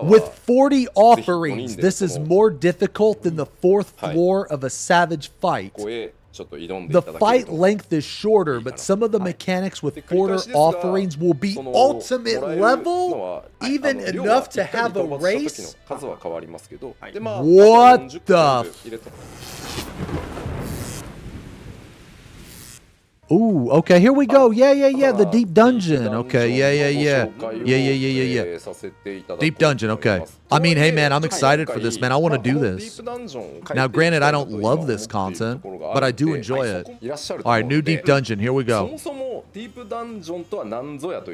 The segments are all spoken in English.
With 40 offerings, this is more difficult than the 4th floor of a Savage fight. The fight length is shorter, but some of the mechanics with 40 offerings will be ultimate level, even enough to have a race. What the? Ooh, okay, here we go. Yeah, the deep dungeon. Okay, yeah. Deep dungeon, okay. I mean, hey, man, I'm excited for this, man. I want to do this. Now, granted, I don't love this content, but I do enjoy it. All right, new deep dungeon. Here we go.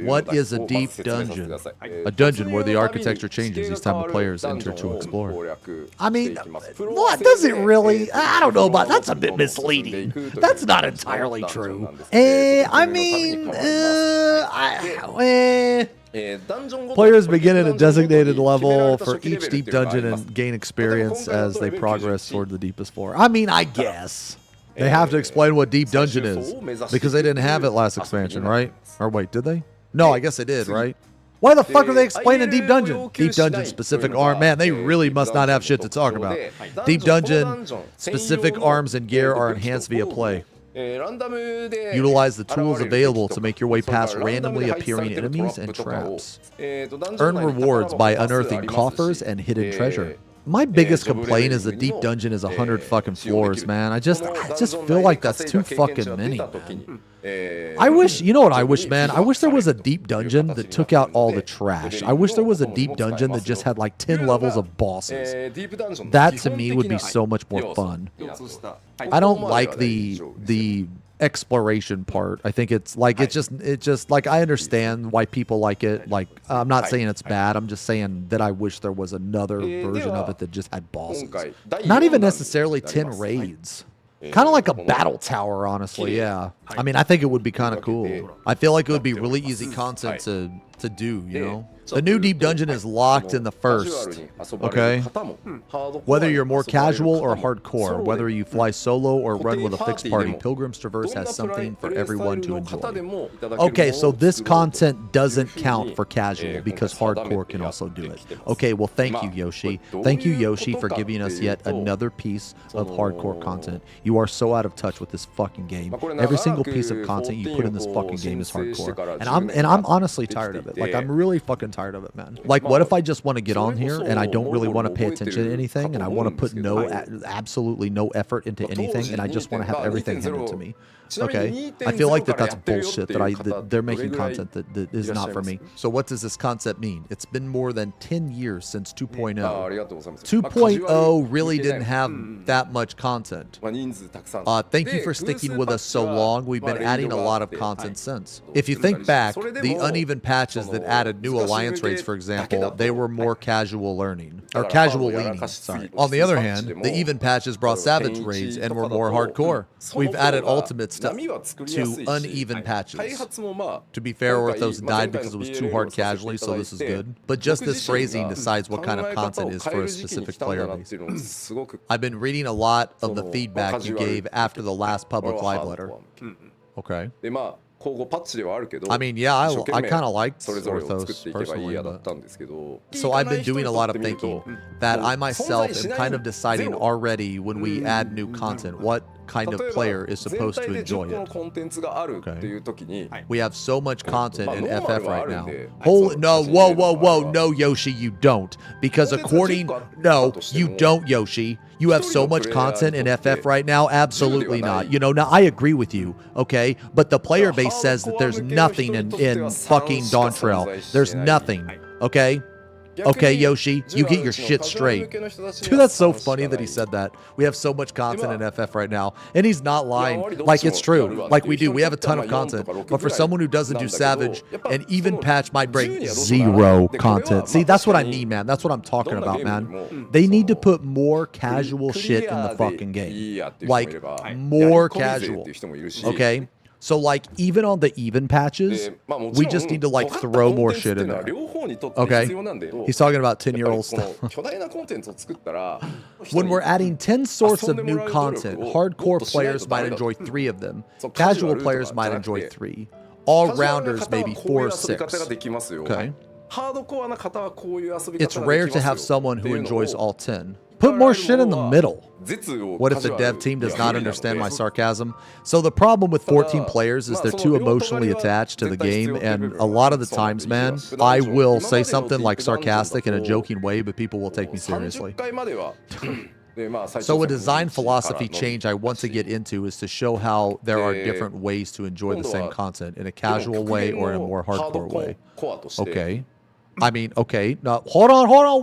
What is a deep dungeon? A dungeon where the architecture changes each time the players enter to explore. I mean, what does it really? I don't know about. That's a bit misleading. That's not entirely true. Players begin at a designated level for each deep dungeon and gain experience as they progress toward the deepest floor. I mean, I guess. They have to explain what deep dungeon is because they didn't have it last expansion, right? Or wait, did they? No, I guess they did, right? Why the fuck are they explaining Deep Dungeon? Deep Dungeon specific arm. Man, they really must not have shit to talk about. Deep Dungeon specific arms and gear are enhanced via play. Utilize the tools available to make your way past randomly appearing enemies and traps. Earn rewards by unearthing coffers and hidden treasure. My biggest complaint is the deep dungeon is 100 fucking floors, man. I just feel like that's too fucking many, man. I wish, you know what I wish, man? I wish there was a deep dungeon that took out all the trash. I wish there was a deep dungeon that just had like 10 levels of bosses. That to me would be so much more fun. I don't like the exploration part. I think it's like it's just like I understand why people like it. Like I'm not saying it's bad. I'm just saying that I wish there was another version of it that just had bosses. Not even necessarily 10 raids. Kind of like a battle tower, honestly. Yeah. I mean, I think it would be kind of cool. I feel like it would be really easy content to do, you know? The new deep dungeon is locked in the first, okay? Whether you're more casual or hardcore, whether you fly solo or run with a fixed party, Pilgrim's Traverse has something for everyone to enjoy. Okay, so this content doesn't count for casual because hardcore can also do it. Okay, well, thank you, Yoshi. Thank you, Yoshi, for giving us yet another piece of hardcore content. You are so out of touch with this fucking game. Every single piece of content you put in this fucking game is hardcore. And I'm honestly tired of it. Like, I'm really fucking tired of it, man. Like, what if I just want to get on here and I don't really want to pay attention to anything and I want to put absolutely no effort into anything and I just want to have everything handed to me? Okay, I feel like that's bullshit that they're making content that is not for me. So what does this concept mean? It's been more than 10 years since 2.0. 2.0 really didn't have that much content. Thank you for sticking with us so long. We've been adding a lot of content since. If you think back, the uneven patches that added new alliance raids, for example, they were more casual learning. Or casual leaning, sorry. On the other hand, the even patches brought savage raids and were more hardcore. We've added ultimates to uneven patches. To be fair, Orthos died because it was too hard casually, so this is good. But just this phrasing decides what kind of content is for a specific player base. I've been reading a lot of the feedback you gave after the last public live letter. Okay. I mean, yeah, I kind of liked Orthos personally, but... So I've been doing a lot of thinking that I myself am kind of deciding already when we add new content what kind of player is supposed to enjoy it. Okay. We have so much content in FF right now. Whoa, no, Yoshi, you don't. Because according... No, you don't, Yoshi. You have so much content in FF right now? Absolutely not. You know, now I agree with you, okay? But the player base says that there's nothing in fucking Dawntrail. There's nothing, okay? Okay, Yoshi, you get your shit straight. Dude, that's so funny that he said that. We have so much content in FF right now. And he's not lying. Like, it's true. Like, we do. We have a ton of content. But for someone who doesn't do Savage, an even patch might bring 0 content. See, that's what I mean, man. That's what I'm talking about, man. They need to put more casual shit in the fucking game. Like, more casual. Okay? So, like, even on the even patches, we just need to, like, throw more shit in there. Okay? He's talking about 10-year-old stuff. When we're adding 10 sorts of new content, hardcore players might enjoy 3 of them. Casual players might enjoy 3. All-rounders maybe 4 or 6. Okay? It's rare to have someone who enjoys all 10. Put more shit in the middle. What if the dev team does not understand my sarcasm? So the problem with 14 players is they're too emotionally attached to the game, and a lot of the times, man, I will say something like sarcastic in a joking way, but people will take me seriously. So a design philosophy change I want to get into is to show how there are different ways to enjoy the same content, in a casual way or in a more hardcore way. Okay. I mean, okay. No, hold on. Whoa.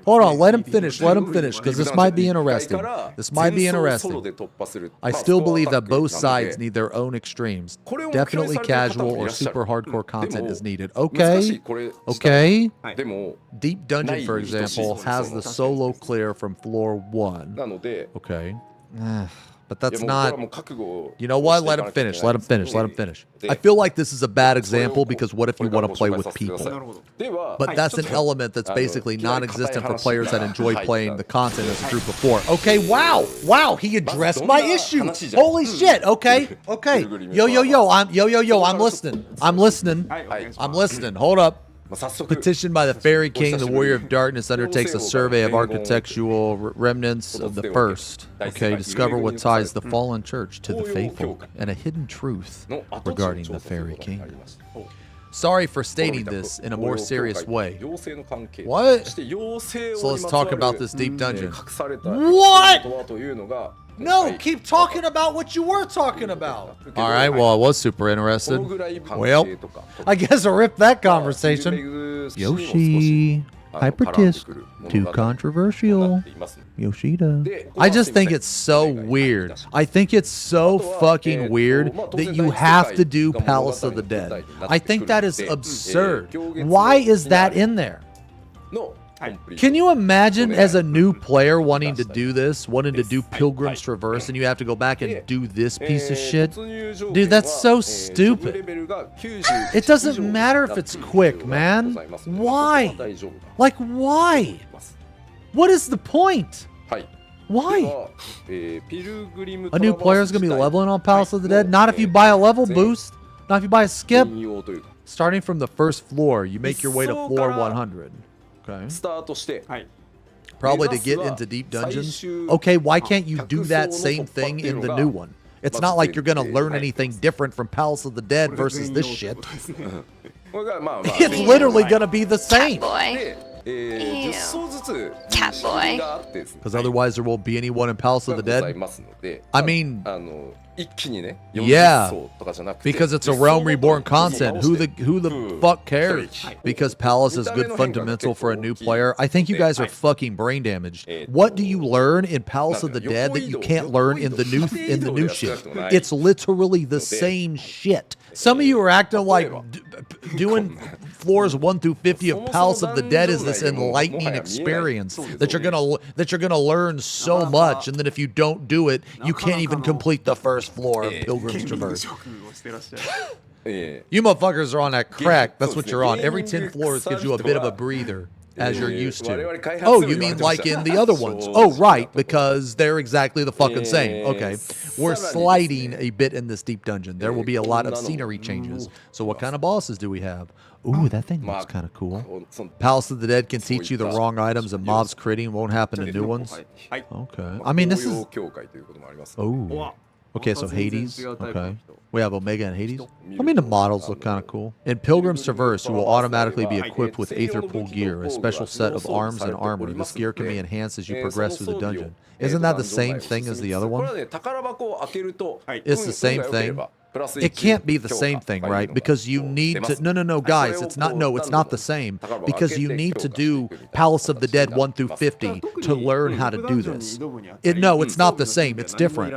Hold on. Let him finish, because this might be interesting. I still believe that both sides need their own extremes. Definitely casual or super hardcore content is needed. Okay. Deep Dungeon, for example, has the solo clear from floor 1. Okay. But that's not... You know what? Let him finish. I feel like this is a bad example because what if you want to play with people? But that's an element that's basically non-existent for players that enjoy playing the content as a group of 4. Okay, wow, he addressed my issue. Holy shit. Okay. Yo, I'm listening. Hold up. Petitioned by the Fairy King, the Warrior of Darkness undertakes a survey of architectural remnants of the first. Okay, discover what ties the fallen church to the faithful and a hidden truth regarding the Fairy King. Sorry for stating this in a more serious way. What? So let's talk about this Deep Dungeon. What? No, keep talking about what you were talking about. All right, well, I was super interested. Well, I guess I'll rip that conversation. Yoshi, hyperdisk, too controversial. Yoshida. I just think it's so weird. I think it's so fucking weird that you have to do Palace of the Dead. I think that is absurd. Why is that in there? Can you imagine as a new player wanting to do this, wanting to do Pilgrim's Traverse, and you have to go back and do this piece of shit? Dude, that's so stupid. It doesn't matter if it's quick, man. Why? Like, why? What is the point? Why? A new player is going to be leveling on Palace of the Dead? Not if you buy a level boost. Not if you buy a skip. Starting from the first floor, you make your way to floor 100. Okay. Probably to get into Deep Dungeons. Okay, why can't you do that same thing in the new one? It's not like you're going to learn anything different from Palace of the Dead versus this shit. It's literally going to be the same. Cat boy. Because otherwise there won't be anyone in Palace of the Dead. I mean, yeah, because it's a Realm Reborn content. Who the fuck cares? Because Palace is good fundamental for a new player. I think you guys are fucking brain damaged. What do you learn in Palace of the Dead that you can't learn in the new shit? It's literally the same shit. Some of you are acting like doing floors 1 through 50 of Palace of the Dead is this enlightening experience that you're gonna learn so much, and then if you don't do it, you can't even complete the first floor of Pilgrim's Traverse. You motherfuckers are on that crack. That's what you're on. Every 10 floors gives you a bit of a breather, as you're used to. Oh, you mean like in the other ones? Oh, right, because they're exactly the fucking same. Okay, we're sliding a bit in this Deep Dungeon. There will be a lot of scenery changes. So what kind of bosses do we have? Ooh, that thing looks kind of cool. Palace of the Dead can teach you the wrong items, and mobs critting won't happen to new ones. Okay. I mean, this is... Oh. Okay, so Hades. Okay. We have Omega and Hades. I mean, the models look kind of cool. In Pilgrim's Traverse, you will automatically be equipped with Aether Pool gear, a special set of arms and armor. This gear can be enhanced as you progress through the dungeon. Isn't that the same thing as the other one? It's the same thing. It can't be the same thing, right? Because you need to... No, guys, it's not... No, it's not the same. Because you need to do Palace of the Dead 1 through 50 to learn how to do this. No, it's not the same. It's different.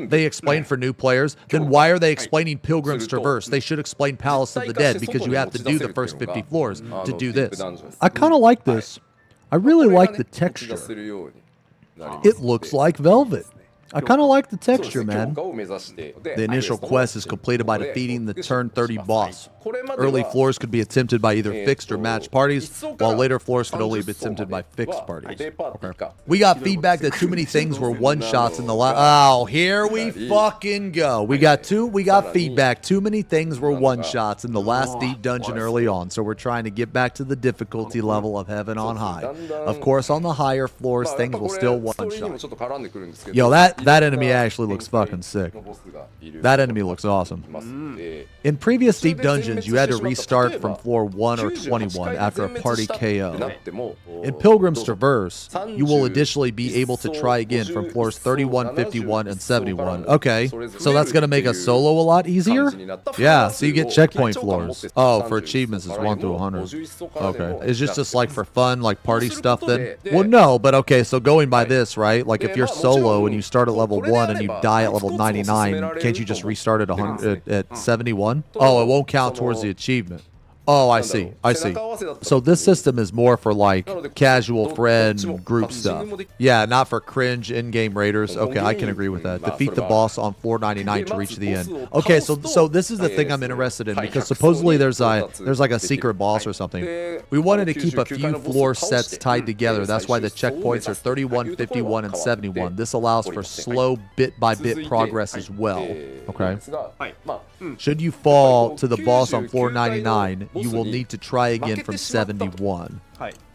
They explain for new players. Then why are they explaining Pilgrim's Traverse? They should explain Palace of the Dead because you have to do the first 50 floors to do this. I kind of like this. I really like the texture. It looks like velvet. I kind of like the texture, man. The initial quest is completed by defeating the turn 30 boss. Early floors could be attempted by either fixed or matched parties, while later floors could only be attempted by fixed parties. Okay. We got feedback that too many things were one-shots in the last... Oh, here we fucking go. We got feedback. Too many things were one-shots in the last deep dungeon early on, so we're trying to get back to the difficulty level of Heaven on High. Of course, on the higher floors, things will still one-shot. Yo, that enemy actually looks fucking sick. That enemy looks awesome. In previous deep dungeons, you had to restart from floor 1 or 21 after a party KO. In Pilgrim's Traverse, you will additionally be able to try again from floors 31, 51, and 71. Okay, so that's going to make a solo a lot easier? Yeah, so you get checkpoint floors. Oh, for achievements, it's 1 through 100. Okay, is this just like for fun, like party stuff then? Well, no, but okay, so going by this, right? Like if you're solo and you start at level 1 and you die at level 99, can't you just restart at 100 at 71? Oh, it won't count towards the achievement. Oh, I see. I see. So this system is more for like casual friend group stuff. Yeah, not for cringe in-game raiders. Okay, I can agree with that. Defeat the boss on floor 99 to reach the end. Okay, so this is the thing I'm interested in because supposedly there's like a secret boss or something. We wanted to keep a few floor sets tied together. That's why the checkpoints are 31, 51, and 71. This allows for slow bit-by-bit progress as well. Okay. Should you fall to the boss on floor 99, you will need to try again from 71.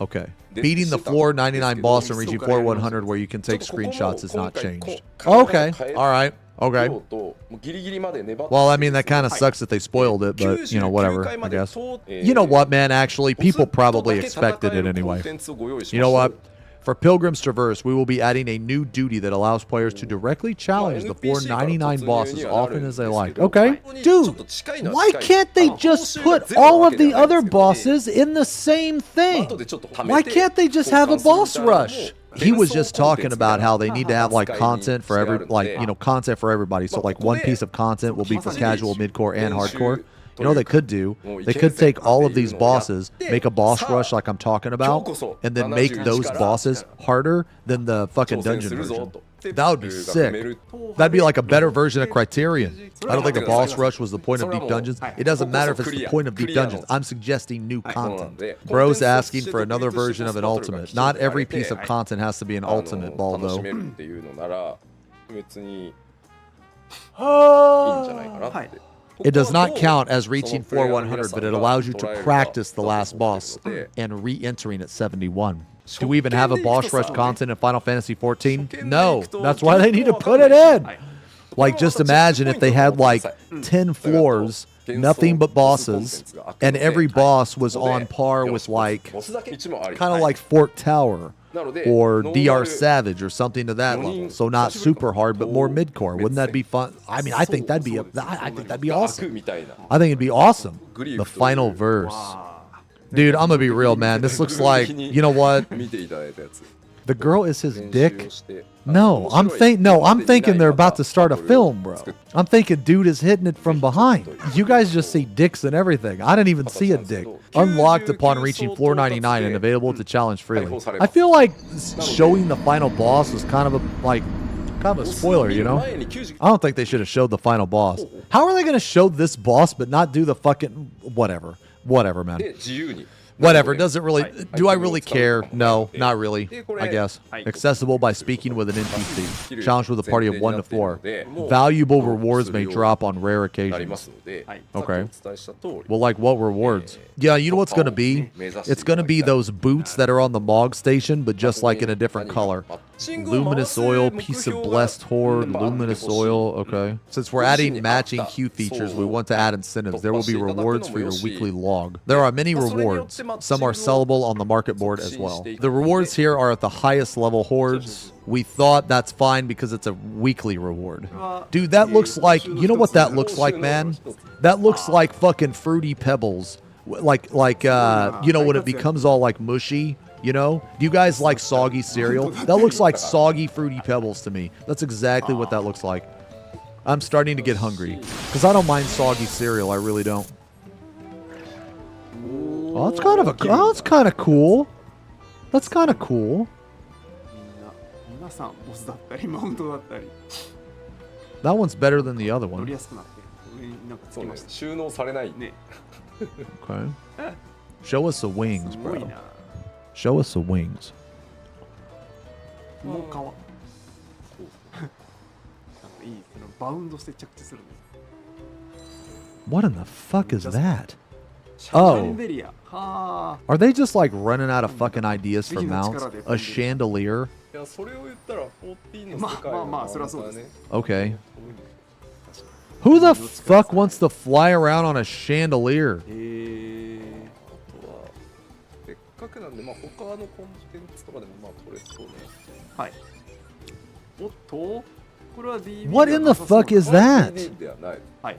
Okay. Beating the floor 99 boss and reaching floor 100 where you can take screenshots is not changed. Okay. All right. Okay. Well, I mean, that kind of sucks that they spoiled it, but, you know, whatever, I guess. You know what, man? Actually, people probably expected it anyway. You know what? For Pilgrim's Traverse, we will be adding a new duty that allows players to directly challenge the floor 99 boss as often as they like. Okay. Dude, why can't they just put all of the other bosses in the same thing? Why can't they just have a boss rush? He was just talking about how they need to have like content for content for everybody. So like one piece of content will be for casual, midcore, and hardcore. You know what they could do? They could take all of these bosses, make a boss rush like I'm talking about, and then make those bosses harder than the fucking dungeon version. That would be sick. That'd be like a better version of Criterion. I don't think a boss rush was the point of Deep Dungeons. It doesn't matter if it's the point of Deep Dungeons. I'm suggesting new content. Bro's asking for another version of an ultimate. Not every piece of content has to be an ultimate ball, though. It does not count as reaching floor 100, but it allows you to practice the last boss and re-entering at 71. Do we even have a boss rush content in Final Fantasy XIV? No, that's why they need to put it in. Like, just imagine if they had like 10 floors, nothing but bosses, and every boss was on par with like, kind of like Fort Tower or DR Savage or something to that level. So not super hard, but more midcore. Wouldn't that be fun? I mean, I think that'd be awesome. I think it'd be awesome. The final verse. Dude, I'm gonna be real, man. This looks like, you know what? The girl is his dick. No, I'm thinking they're about to start a film, bro. I'm thinking dude is hitting it from behind. You guys just see dicks and everything. I didn't even see a dick. Unlocked upon reaching floor 99 and available to challenge freely. I feel like showing the final boss was kind of a spoiler, you know? I don't think they should have showed the final boss. How are they going to show this boss but not do the fucking whatever? Whatever, man. Whatever, doesn't really... Do I really care? No, not really, I guess. Accessible by speaking with an NPC. Challenge with a party of 1 to 4. Valuable rewards may drop on rare occasions. Okay. Well, like what rewards? Yeah, you know what's going to be? It's going to be those boots that are on the Mog station, but just like in a different color. Luminous oil, piece of blessed horde, luminous oil, okay. Since we're adding matching queue features, we want to add incentives. There will be rewards for your weekly log. There are many rewards. Some are sellable on the market board as well. The rewards here are at the highest level hordes. We thought that's fine because it's a weekly reward. Dude, that looks like, you know what that looks like, man? That looks like fucking Fruity Pebbles. Like you know, when it becomes all like mushy. You know? Do you guys like soggy cereal? That looks like soggy Fruity Pebbles to me. That's exactly what that looks like. I'm starting to get hungry. Because I don't mind soggy cereal. I really don't. Oh, that's kind of cool. That's kind of cool. That one's better than the other one. なんかつそうねきました収納されないね。 Okay. Show us the wings, すごい bro. な。 Show us the wings. 雲皮。なんかいい、そのバウンドして着地するの。 What in the fuck is that? シャン Oh. デリア。は Are they just like running out of fucking ideas for mounts? A chandelier? いやそれを言ったら14のまあ世界のまあまあそりゃそうですね Okay. Who the fuck wants to fly around on a chandelier? あとはせっかくなんでまあ他のコンテンツとかでもまあ取れそうねはい。おっと、これは DB What in the fuck is that? ではないはい。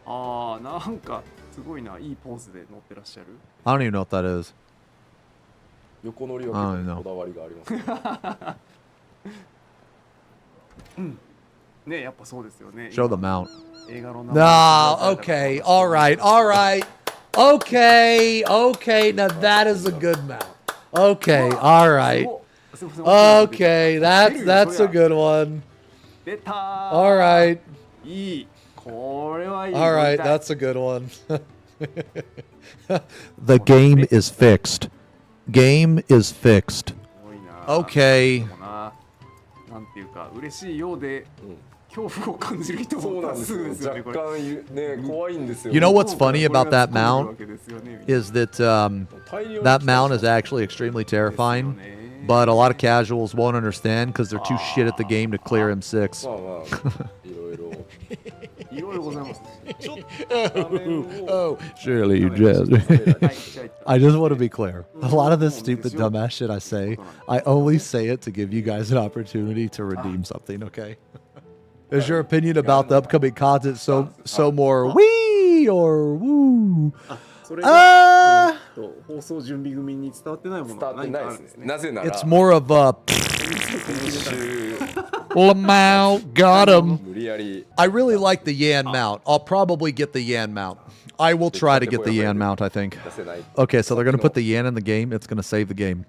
ああ、なんかすごいな、いいポーズで乗ってらっしゃる。 I don't even know what that is. 横乗りは結構こだわりがありますねね、やっぱそうですよね。 Show the mount. 映画の No, okay, all right, all right. Okay, okay, now that is a good mount. Okay, all right. Okay, that's a good one. 出たー。 All right, いい。これはいい。 all right, that's a good one. The game is fixed. Game is fixed. すごいな。 Okay. でもな、なんていうか嬉しいようで、恐怖を感じる人も多そうなんです数ですよね。よ若干ね怖いんですよ You know what's funny about that mount わけですよね。 is that that mount is actually extremely terrifying, but a lot of casuals won't understand because they're too shit at the game to clear M6. まあまあいろいろいろいろございますね。 Oh, surely you just. はい、じゃ I just want to be clear. A lot of this stupid dumbass shit I say, I only say it to give you guys an opportunity to redeem something, okay? Is your opinion about the upcoming content so more wee or woo? あ、それが放送準備組に伝わってないものが何かあるんですね。なぜなら It's more of a Lamau, got him. 無理やり I really like the Yan mount. I'll probably get the Yan mount. I will try to get the Yan mount, I think. 出せない Okay, so they're going to put the Yan in the game. It's going to save the game.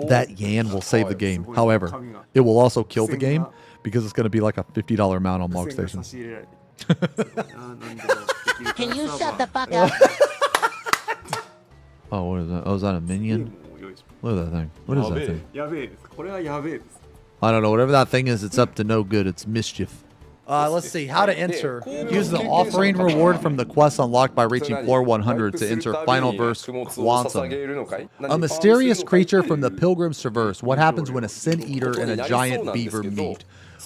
That Yan will save the game. However, it will also kill the game because it's going to be like a $50 mount on Mog 線が Station. 差し入れられて。なんだろう。 Can you shut the fuck up? Oh, what is that? Oh, is that a minion? Look at that thing. What is that thing? やべえです。これはやべえです。 I don't know. Whatever that thing is, it's up to no good. It's mischief. Let's see. How to enter. Use the offering reward from the quest unlocked by reaching floor 100 to enter Final Verse Quantum. A mysterious creature from the Pilgrim's Traverse. What happens when a Sin Eater and a giant beaver meet?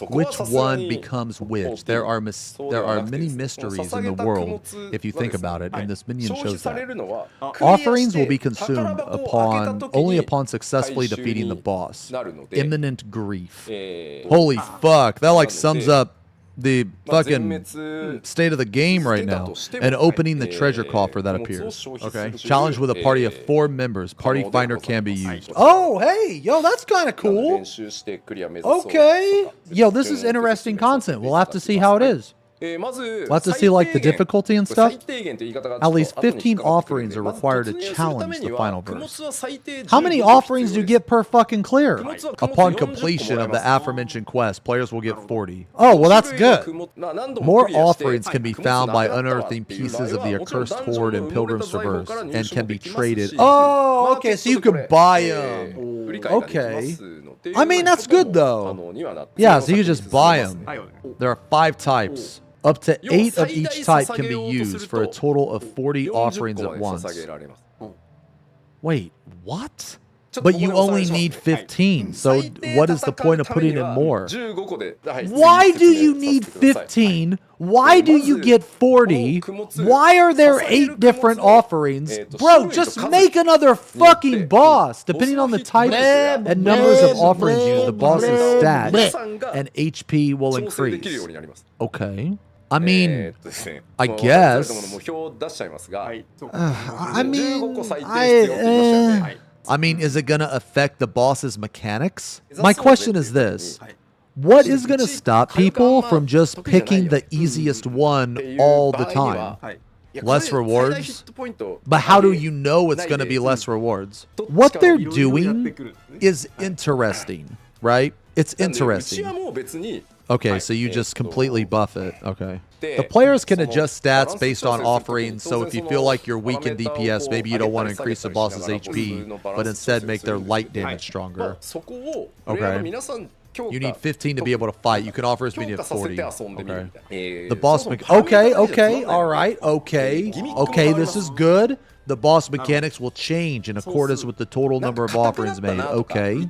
Which one becomes which? There are many mysteries in the world, if you think about it, and this minion shows that. Offerings will be consumed only upon successfully defeating the boss. Imminent grief. Holy fuck, that like sums up the fucking state of the game right now. And opening the treasure coffer that appears. Okay. Challenge with a party of 4 members. Party finder can be used. Oh, hey, yo, that's kind of cool. Okay. Yo, this is interesting content. We'll have to see how it is. We'll have to see like the difficulty and stuff. At least 15 offerings are required to challenge the final verse. How many offerings do you get per fucking clear? Upon completion of the aforementioned quest, players will get 40. Oh, well that's good. More offerings can be found by unearthing pieces of the accursed horde in Pilgrim's Traverse and can be traded. Oh, okay, so you can buy them. Okay. I mean, that's good though. Yeah, so you can just buy them. There are 5 types. Up to 8 of each type can be used for a total of 40 offerings at once. Wait, what? But you only need 15, so what is the point of putting in more? Why do you need 15? Why do you get 40? Why are there 8 different offerings? Bro, just make another fucking boss. Depending on the type and numbers of offerings used, the boss's stats and HP will increase. Okay. I mean, I guess. I mean, is it going to affect the boss's mechanics? My question is this. What is going to stop people from just picking the easiest one all the time? Less rewards? But how do you know it's going to be less rewards? What they're doing is interesting, right? It's interesting. Okay, so you just completely buff it. Okay. The players can adjust stats based on offerings, so if you feel like you're weak in DPS, maybe you don't want to increase the boss's HP, but instead make their light damage stronger. Okay. You need 15 to be able to fight. You can offer as many as 40. Okay. The boss okay, alright, okay, this is good. The boss mechanics will change in accordance with the total number of offerings made. Okay.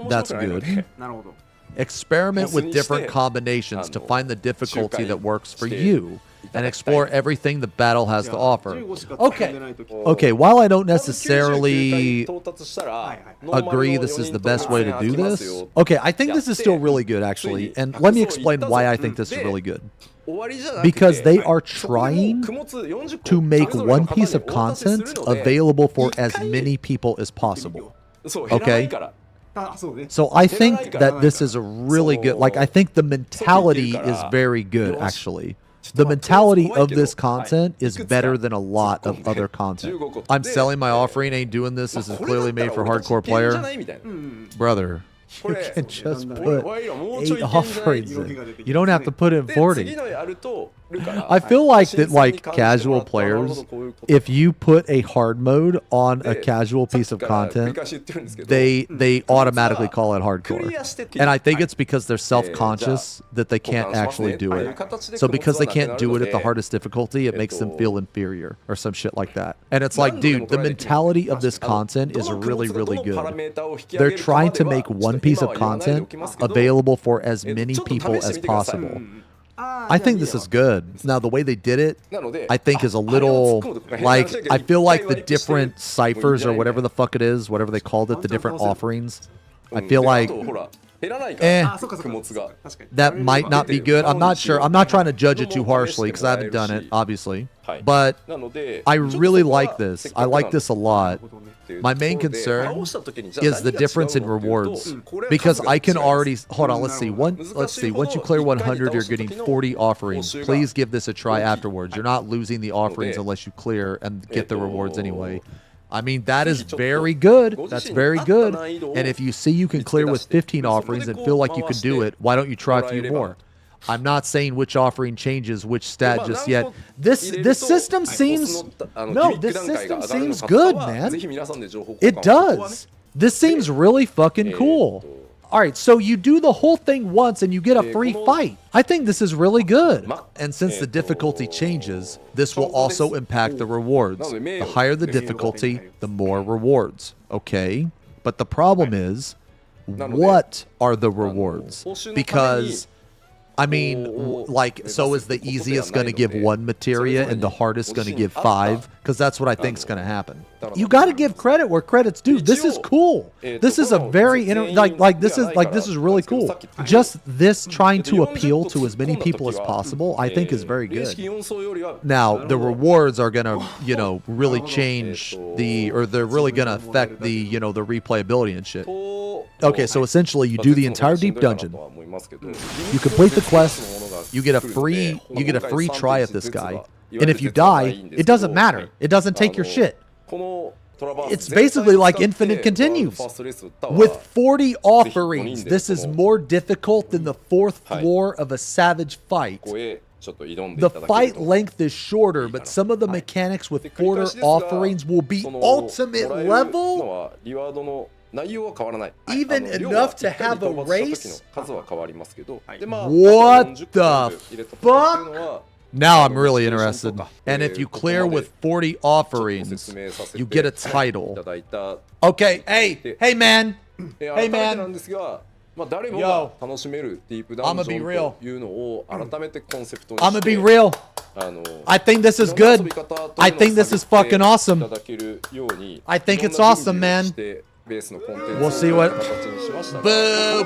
That's good. Experiment with different combinations to find the difficulty that works for you and explore everything the battle has to offer. Okay, while I don't necessarily agree this is the best way to do this, okay, I think this is still really good, actually. And let me explain why I think this is really good. Because they are trying to make one piece of content available for as many people as possible. Okay? So I think that this is a really good, like, I think the mentality is very good, actually. The mentality of this content is better than a lot of other content. I'm selling my offering, ain't doing this. This is clearly made for hardcore player. Brother, you can just put 8 offerings in. You don't have to put in 40. I feel like that, like, casual players, if you put a hard mode on a casual piece of content, they automatically call it hardcore. And I think it's because they're self-conscious that they can't actually do it. So because they can't do it at the hardest difficulty, it makes them feel inferior or some shit like that. And it's like, dude, the mentality of this content is really, really good. They're trying to make one piece of content available for as many people as possible. I think this is good. Now, the way they did it, I think is a little, like, I feel like the different ciphers or whatever the fuck it is, whatever they called it, the different offerings, I feel like, that might not be good. I'm not sure. I'm not trying to judge it too harshly because I haven't done it, obviously. But I really like this. I like this a lot. My main concern is the difference in rewards, because I can already, hold on, let's see, once you clear 100, you're getting 40 offerings. Please give this a try afterwards. You're not losing the offerings unless you clear and get the rewards anyway. I mean, that is very good. That's very good. And if you see you can clear with 15 offerings and feel like you can do it, why don't you try a few more? I'm not saying which offering changes which stat just yet. This system seems, no, this system seems good, man. It does. This seems really fucking cool. All right, so you do the whole thing once and you get a free fight. I think this is really good. And since the difficulty changes, this will also impact the rewards. The higher the difficulty, the more rewards. Okay? But the problem is, what are the rewards? Because, I mean, like, so is the easiest going to give 1 materia and the hardest going to give 5? Because that's what I think is going to happen. You got to give credit where credit's due. This is cool. This is a very this is really cool. Just this trying to appeal to as many people as possible, I think is very good. Now, the rewards are going to, you know, really change or they're really going to affect the, you know, the replayability and shit. Okay, so essentially you do the entire deep dungeon. You complete the quest, you get a free try at this guy. And if you die, it doesn't matter. It doesn't take your shit. It's basically like infinite continues. With 40 offerings, this is more difficult than the 4th floor of a savage fight. The fight length is shorter, but some of the mechanics with 40 offerings will be ultimate level. Even enough to have a race? What the fuck? Now I'm really interested. And if you clear with 40 offerings, you get a title. Okay, hey man. Hey man. Yo, I'ma be real. I'ma be real. I think this is good. I think this is fucking awesome. I think it's awesome, man. We'll see what. Boo,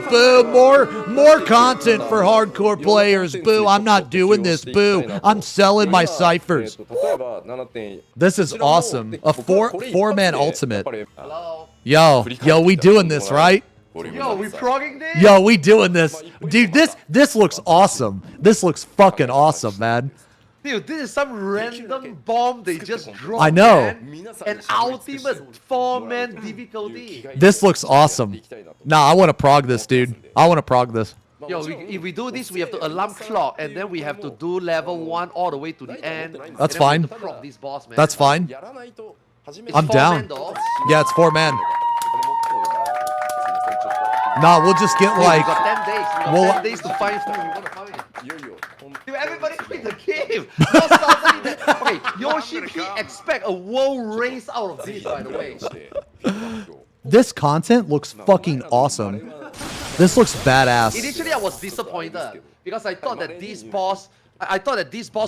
more content for hardcore players. Boo, I'm not doing this. Boo, I'm selling my ciphers. This is awesome. A four-man ultimate. Yo, we doing this, right? Yo, we progging this? Yo, we doing this. Dude, this looks awesome. This looks fucking awesome, man. Dude, this is some random bomb they just dropped. I know. Man. An ultimate 4-man difficulty. This looks awesome. Nah, I want to prog this, dude. I want to prog this. Yo, if we do this, we have to alarm clock, and then we have to do level 1 all the way to the end. That's and then we fine. have to prog this boss, man. That's fine. It's I'm 4-man down. though. Yeah, it's 4-man. Nah, we'll just get Dude, like... we got 10 days. We got Well, 10 days to find who we want to find. Dude, everybody quit the game. Not suddenly that, okay, Yoshi-P expect a world race out of this, by the way. This content looks fucking awesome. This looks badass. Initially, I was disappointed because I thought that this boss,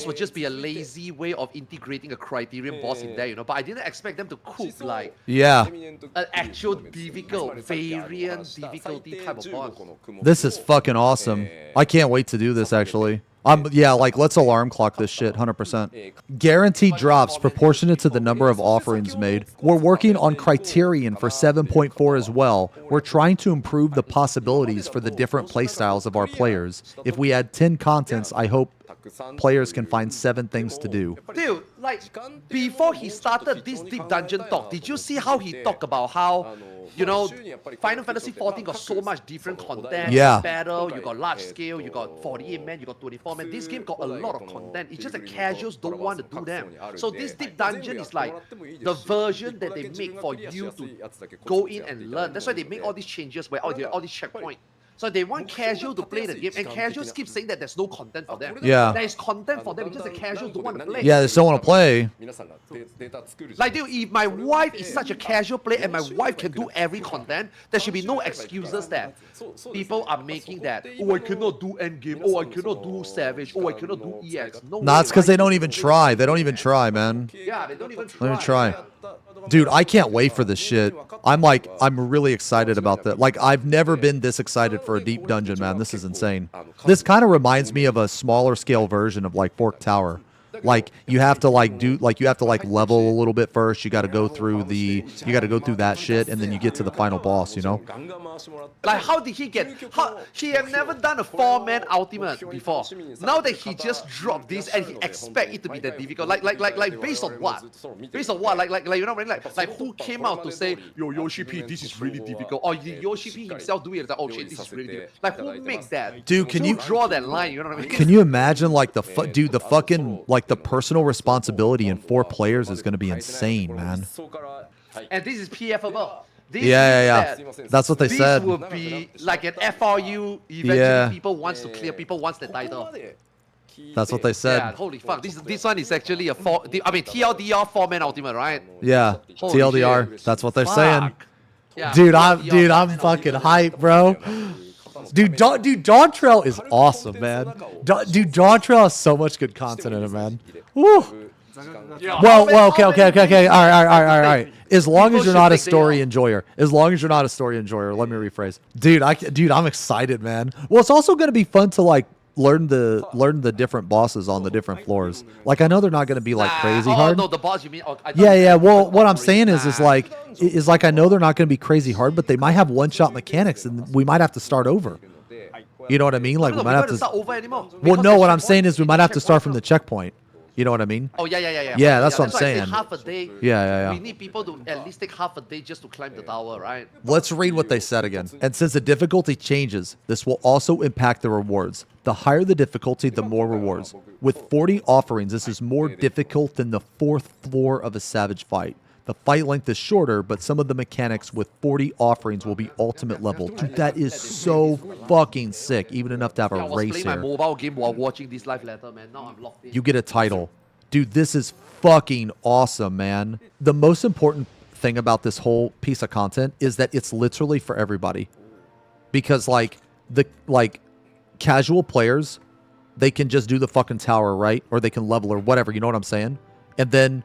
would just be a lazy way of integrating a criterion boss in there, you know. But I didn't expect them to cook like Yeah. an actual difficult variant difficulty type of boss. This is fucking awesome. I can't wait to do this, actually. Yeah, like, let's alarm clock this shit, 100%. Guaranteed drops proportionate to the number of offerings made. We're working on criterion for 7.4 as well. We're trying to improve the possibilities for the different playstyles of our players. If we add 10 contents, I hope players can find 7 things to do. Dude, like, before he started this deep dungeon talk, did you see how he talked about how, you know, Final Fantasy XIV got so much different content? Yeah. Battle, you got large scale, you got 48 man, you got 24 man. This game got a lot of content. It's just that casuals don't want to do them. So this deep dungeon is like the version that they make for you to go in and learn. That's why they make all these changes where all these checkpoints. So they want casual to play the game, and casuals keep saying that there's no content for them. Yeah. There is content for them, it's just the casuals don't want to play. Yeah, they still want to play. Like, dude, if my wife is such a casual player and my wife can do every content, there should be no excuses that people are making that, oh, I cannot do endgame, oh, I cannot do savage, oh, I cannot do EX. No, Nah, it's because they don't even try. They don't even try, man. Yeah, they don't even try. Let me try. Dude, I can't wait for this shit. I'm really excited about that. Like, I've never been this excited for a deep dungeon, man. This is insane. This kind of reminds me of a smaller scale version of like Fork Tower. Like, you have to level a little bit first. You got to go through that shit, and then you get to the final boss, you know? Like, how did he get, he had never done a 4-man ultimate before. Now that he just dropped this and he expect it to be that difficult, like based on what? Based on what? Like you know what I mean? Like who came out to say, yo, Yoshi-P, this is really difficult? Or did Yoshi-P himself do it? Like, oh shit, this is really difficult. Like, who makes that? Dude, can you draw that line? You know what I mean? Can you imagine, like, the fucking, like, the personal responsibility in 4 players is going to be insane, man. And this is PFable. Yeah. That's what they said. This would be like an FRU eventually people wants to clear, people wants the title. That's what they said. Yeah, holy fuck. This one is actually a TLDR 4-man ultimate, right? Yeah, Holy TLDR. shit. That's what they're saying. Yeah, Dude, I'm fucking hyped, bro. Dude, Dawn Trail is awesome, man. Dude, Dawn Trail has so much good content in it, man. Woo. Well, okay. All right. As long as you're not a story enjoyer. Let me rephrase. Dude, I'm excited, man. Well, it's also gonna be fun to like learn the different bosses on the different floors. Like, I know they're not gonna be like crazy hard. No, the boss you mean? Yeah. Well, what I'm saying is like I know they're not gonna be crazy hard, but they might have one-shot mechanics, and we might have to start over. You know what I mean? Like, we might have to start over anymore. Well, no, what I'm saying is we might have to start from the checkpoint. You know what I mean? Oh, yeah. Yeah, that's what I'm saying. Half a day. Yeah. We need people to at least take half a day just to climb the tower, right? Let's read what they said again. And since the difficulty changes, this will also impact the rewards. The higher the difficulty, the more rewards. With 40 offerings, this is more difficult than the 4th floor of a Savage fight. The fight length is shorter, but some of the mechanics with 40 offerings will be ultimate level. Dude, that is so fucking sick, even enough to have a race I was playing here. my mobile game while watching this live letter, man. Now I'm locked in. You get a title. Dude, this is fucking awesome, man. The most important thing about this whole piece of content is that it's literally for everybody. Because, like, casual players, they can just do the fucking tower, right? Or they can level or whatever, you know what I'm saying? And then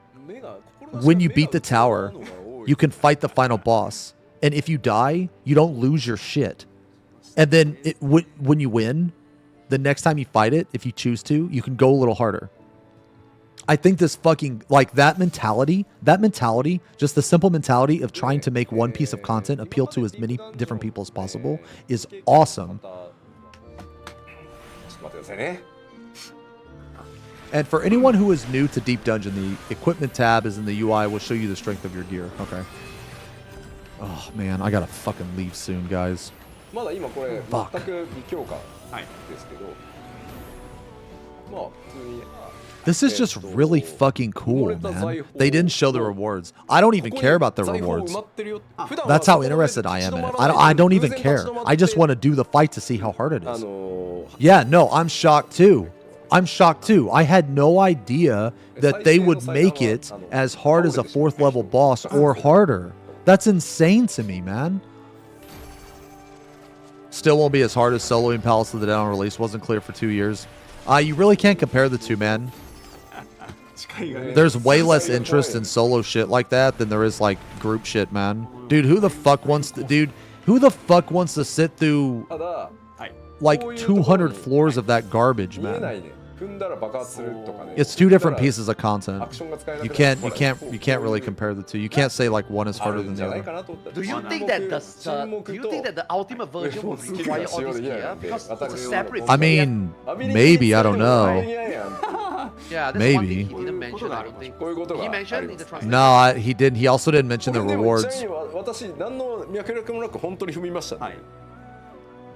when you beat the tower, you can fight the final boss. And if you die, you don't lose your shit. And then when you win, the next time you fight it, if you choose to, you can go a little harder. I think this fucking, like, that mentality, just the simple mentality of trying to make one piece of content appeal to as many different people as possible is awesome. And for anyone who is new to Deep Dungeon, the equipment tab is in the UI. Will show you the strength of your gear. Okay. Oh, man. I gotta fucking leave soon, guys. まだ今これ全く未強化ですけど、まあ普通に This is just really fucking cool, man. They didn't show the rewards. I don't even care about the rewards. That's how interested I am in it. I don't even care. I just want to do the fight to see how hard it is. Yeah, no, I'm shocked too. I'm shocked too. I had no idea that they would make it as hard as a 4th level boss or harder. That's insane to me, man. Still won't be as hard as soloing Palace of the Dead on release. Wasn't clear for 2 years. You really can't compare the two, man. There's way less interest in solo shit like that than there is like group shit, man. Dude, who the fuck wants to sit through like 200 floors of that garbage, man? It's 2 different pieces of content. You can't really compare the two. You can't say like one is harder than the other. Do you think that the ultimate version will require all this gear? Because it's a separate. I mean, maybe, I don't know. Yeah, that's maybe. one thing he didn't mention. I don't think. He mentioned in the translation. No, he didn't. He also didn't mention the rewards.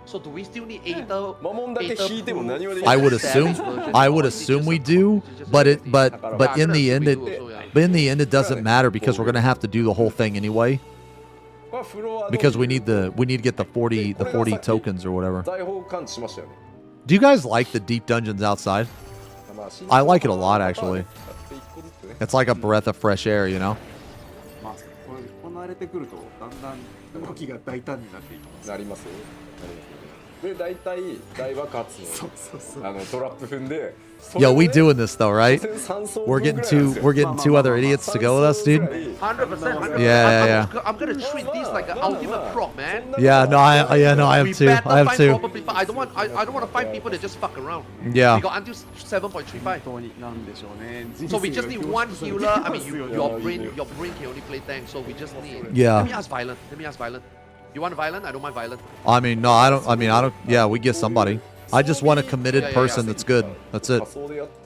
So do we still need Aether? I would assume we do, but in the end it doesn't matter because we're gonna have to do the whole thing anyway. Because we need to get the 40 tokens or whatever. Do you guys like the deep dungeons outside? I like it a lot actually. It's like a breath of fresh air, you know? で大体大爆発のトラップ踏んで Yo, we doing this though, right? We're getting two other idiots to go with us, dude. 100%. Yeah. I'm gonna treat this like an ultimate prop, man. Yeah, no, I have too. I have too. But I don't want to find people that just fuck around. Yeah. We got until 7.35. So we just need one healer. I mean, your brain can only play tank, so we just need. Yeah. Let me ask Violent. You want Violent? I don't mind Violent. I mean, no, I don't. Yeah, we get somebody. I just want a committed person that's good. That's it.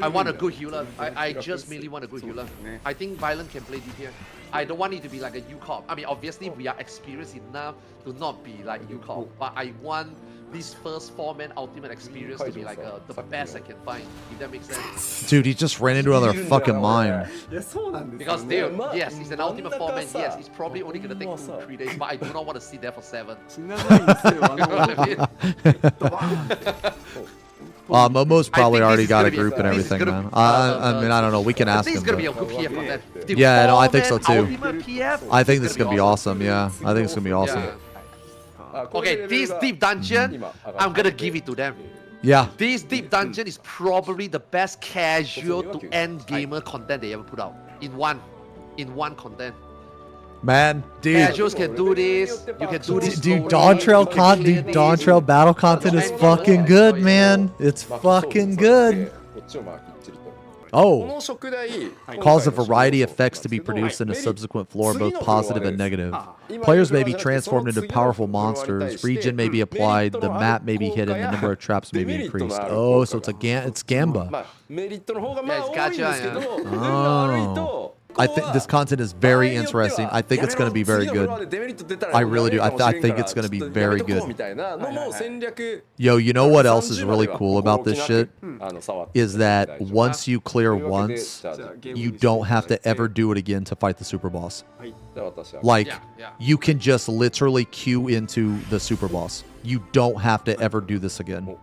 I want a good healer. I just mainly want a good healer. I think Violent can play DP. I don't want it to be like a U-Corp. I mean, obviously, we are experienced enough to not be like U-Corp. But I want this first 4-man ultimate experience to be like the best I can find, if that makes sense. Dude, he just ran into another fucking mine. Because, dude, yes, it's an ultimate 4-man. Yes, it's probably only going to take 2-3 days, but I do not want to sit there for 7. Momo's probably already got a group and everything, man. I mean, I don't know. We can ask him. This is going to be a good PF for that. Yeah, no, I think so too. I think this is going to be awesome, yeah. I think it's going to be awesome. Okay, this deep dungeon, I'm going to give it to them. Yeah. This deep dungeon is probably the best casual to end gamer content they ever put out. In one content. Man, dude. Casuals can do this. You can do this. Dude, Dawn Trail battle content is fucking good, man. It's fucking good. Oh, cause a variety of effects to be produced in a subsequent floor, both positive and negative. Players may be transformed into powerful monsters. Regen may be applied. The map may be hidden. The number of traps may be increased. Oh, so it's Gamba. Yeah, it's gacha, yeah. Oh. I think this content is very interesting. I think it's going to be very good. I really do. I think it's going to be very good. Yo, you know what else is really cool about this shit? Is that once you clear once, you don't have to ever do it again to fight the super boss. Like, you can just literally queue into the super boss. You don't have to ever do this again.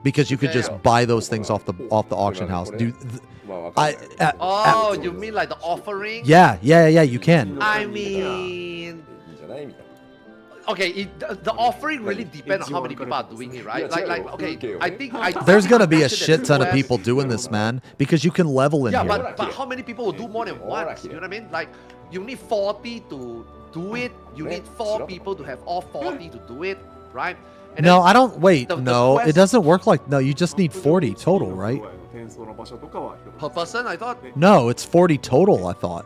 Because you could just buy those things off the auction house. Dude, you mean like the offering? Yeah, you can. I mean, okay, the offering really depends on how many people are doing it, right? Like, okay, I think there's gonna be a shit ton of people doing this, man, because you can level in here. Yeah, but how many people will do more than once? You know what I mean? Like, you need 40 to do it. You need 4 people to have all 40 to do it, right? And no, I don't. Wait, no, it doesn't work like. No, you just need 40 total, right? Per person, I thought. No, it's 40 total. I thought.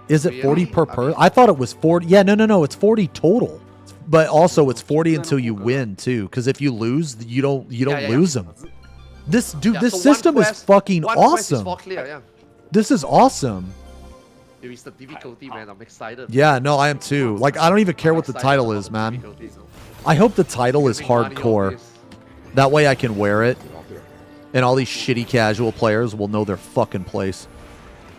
Is it 40 per person? I thought it was 40. Yeah, no, it's 40 total. But also, it's 40 until you win too. Because if you lose, you don't lose them. This dude, Yeah, this so one system is quest- fucking one quest is awesome. for clear, yeah. This is awesome. It is the difficulty, man. I'm excited. Yeah, no, I am too. Like, I don't even care what the title is, man. I hope the title is hardcore. That way I can wear it, and all these shitty casual players will know their fucking place.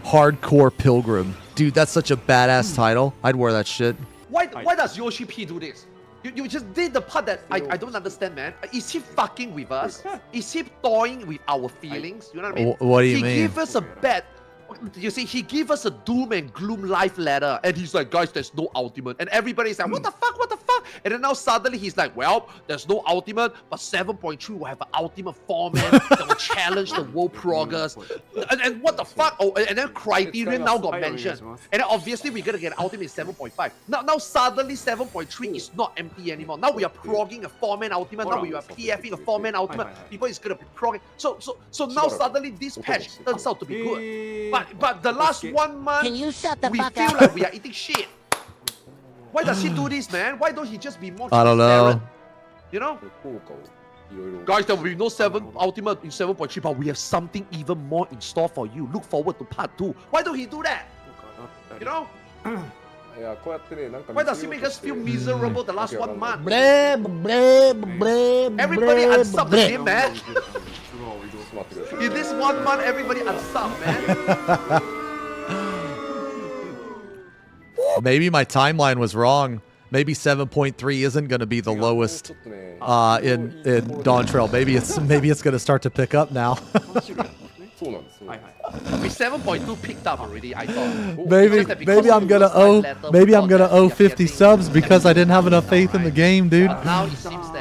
Hardcore Pilgrim. Dude, that's such a badass title. I'd wear that shit. Why does Yoshi-P do this? You just did the part that I don't understand, man. Is he fucking with us? Is he toying with our feelings? You know what I mean? What do you mean? He gave us a bad... You see, he gave us a doom and gloom life ladder, and he's like, guys, there's no ultimate. And everybody's like, what the fuck, what the fuck? And then now suddenly he's like, well, there's no ultimate, but 7.3 will have an ultimate format that will challenge the world progress. And what the fuck? Oh, and then Criterion now got mentioned. And then obviously we're gonna get ultimate 7.5. Now suddenly 7.3 is not empty anymore. Now we are progging a 4-man ultimate. Now we are PFing a 4-man ultimate. People is gonna be progging. So now suddenly this patch turns out to be good. But the last 1 month, Can you shut the we fuck feel up? like we are eating shit. Why does he do this, man? Why don't he just be more I don't know. transparent? You know? Guys, there will be no 7 ultimate in 7.3, but we have something even more in store for you. Look forward to part 2. Why don't he do that? You know? Why does he make us feel miserable the last 1 month? Everybody unsub the game, man. In this 1 month, everybody unsub, man. Maybe my timeline was wrong. Maybe 7.3 isn't going to be the lowest in Dawn Trail. Maybe it's going to start to pick up now. With 7.2 picked up already, I thought. maybe I'm gonna owe 50 subs because I didn't have enough faith in the game, dude. But now it seems that